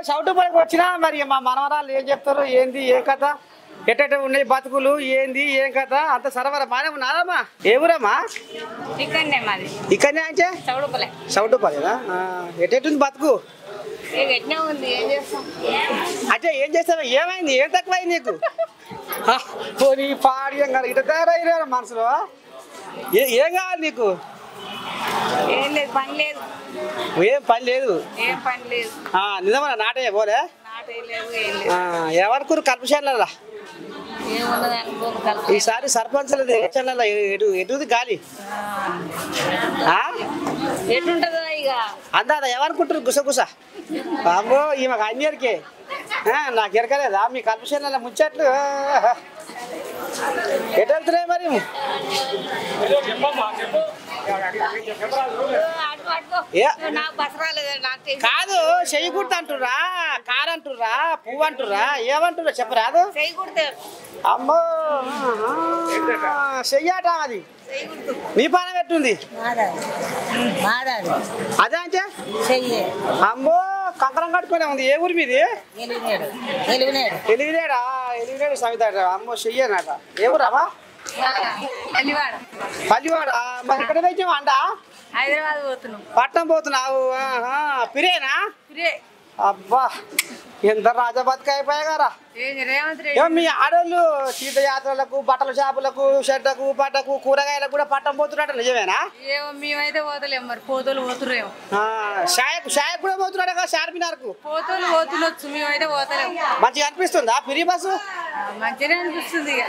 చౌటు పైకి వచ్చినా మరి మా మనవరాలు ఏం చెప్తారు ఏంది ఏ కథ ఎట్ట ఉన్నాయి బతుకులు ఏంది ఏం కథ అంత సరఫరా బాగానే ఉన్నారమ్మా ఏ ఊరమ్మా ఇక్కడనే మాది ఇక్కడనే అంటే చౌడుపలే చౌటుపల్లినా ఎట్టెట్టుంది బతుకు ఎట్నే ఉంది ఏం చేస్తాం అంటే ఏం చేస్తావు ఏమైంది ఏం తక్కువైంది నీకు పోనీ పాడి ఏం కాదు ఇట తయారయ్యారు మనసులో ఏం కావాలి నీకు ఏం లేదు పని లేదు ఏం పని లేదు ఏం పని లేదు నిజమన్నా నాటే పోలే నాటే లేదు ఏం లేదు ఎవరికి కల్పశాల ఏమున్నది అనుకోను కలుపు ఈసారి సర్పంచ్ ఎటుది గాలి ఎటుంటదో ఇక అందా ఏమనుకుంటారు గుసగుస బాబో ఈమె అన్నిటికి నాకు ఎరకలేదా మీ కల్పశాల ముచ్చట్లు ఎటు వెళ్తున్నాయి మరి నాకు బస్ రాలేదు నాకు కాదు చెయ్యి కుర్త అంటుర్రా కారు అంటుర్రా పువ్వు అంటుర్రా ఏమంటుర్రా చెప్పరాదు చెయ్యి కుడితే అమ్మో చెయ్యాట అది నీ పానం ఎట్టుంది అదే అంటే అమ్మో కంకరం కట్టుకునే ఉంది ఏ ఊరి మీది ఎలిగినేడా ఎలిగినేడు సవిత అమ్మో చెయ్యనట ఏ ఊరావా పల్లివాడ మరి ఎక్కడ తెచ్చావు అంట హైదరాబాద్ పోతున్నాం పట్నం పోతున్నావు పిరేనా అబ్బా ఎంత రాజబతికి అయిపోయాగారా రేవంత్ రెడ్డి మీ ఆడోళ్ళు తీర్థయాత్రలకు బట్టల షాపులకు షెడ్లకు పట్టకు కూరగాయలకు కూడా పట్టం పోతున్నట్టు నిజమేనా ఏమో మేమైతే పోతలేము మరి పోతోలు పోతురేమో షాయకు కూడా పోతున్నాడు కదా చార్మినార్కు పోతోలు పోతున్నొచ్చు మేమైతే పోతలేము మంచిగా అనిపిస్తుందా ఫ్రీ బస్సు మంచిగానే అనిపిస్తుంది